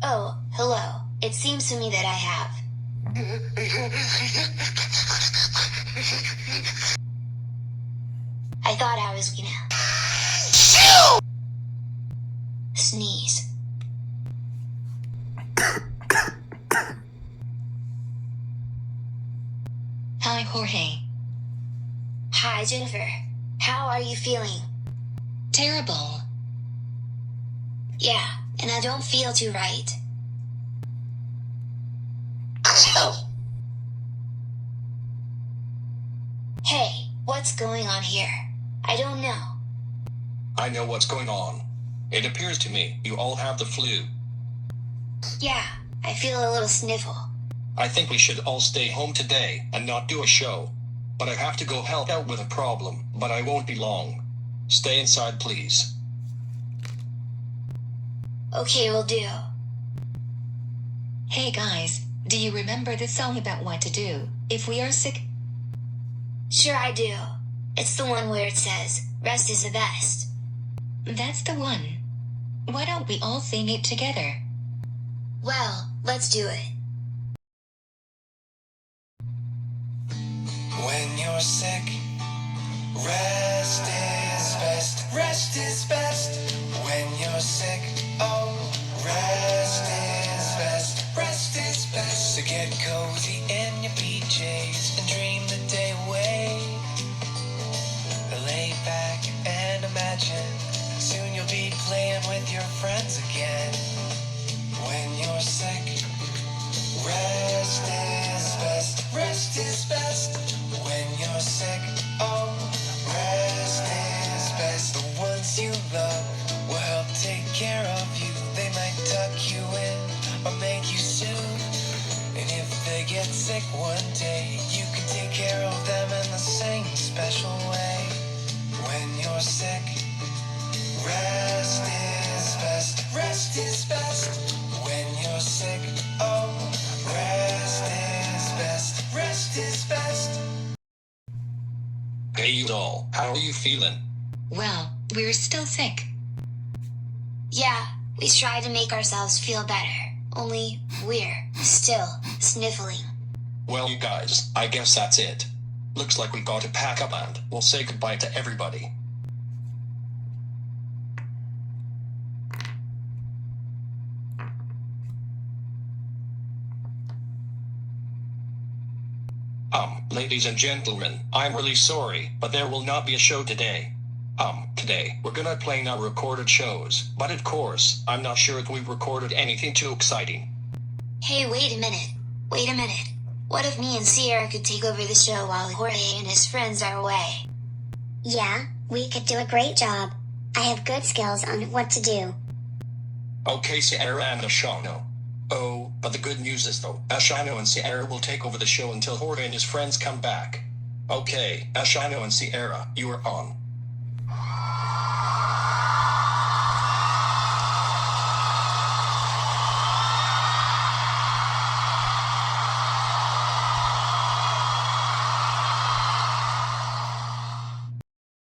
Oh, hello. It seems to me that I have. I thought I was gonna sneeze. Hi, Jorge. Hi, Jennifer. How are you feeling? Terrible. Yeah, and I don't feel too right. Hey, what's going on here? I don't know. I know what's going on. It appears to me you all have the flu. Yeah, I feel a little sniffle. I think we should all stay home today and not do a show. But I have to go help out with a problem, but I won't be long. Stay inside, please. Okay, will do. Hey guys, do you remember the song about what to do if we are sick? Sure I do. It's the one where it says, rest is the best. That's the one. Why don't we all sing it together? Well, let's do it. When you're sick, rest is best. Rest is best. When you're sick, oh, rest is best. Rest is best. So get cozy in your PJs and dream the day away. Lay back and imagine soon you'll be playing with your friends again. When you're sick, rest is best. Rest is best. When you're sick, oh, rest is best. The ones you love will help take care of you. They might tuck you in or make you soothe. And if they get sick one day, you can take care of them in the same special way. When you're sick, rest is best. Rest is best. When you're sick, oh, rest is best. Rest is best. Hey you all, how are you feeling? Well, we're still sick. Yeah, we try to make ourselves feel better. Only, we're still sniffling. Well you guys, I guess that's it. Looks like we got to pack up and we'll say goodbye to everybody. Ladies and gentlemen, I'm really sorry, but there will not be a show today. Today, we're gonna play our recorded shows, but of course, I'm not sure if we've recorded anything too exciting. Hey, wait a minute. Wait a minute. What if me and Sierra could take over the show while Jorge and his friends are away? Yeah, we could do a great job. I have good skills on what to do. Okay, Sierra and Deshaun. Oh, but the good news is though, Deshaun and Sierra will take over the show until Jorge and his friends come back. Okay, Deshaun and Sierra, you are on.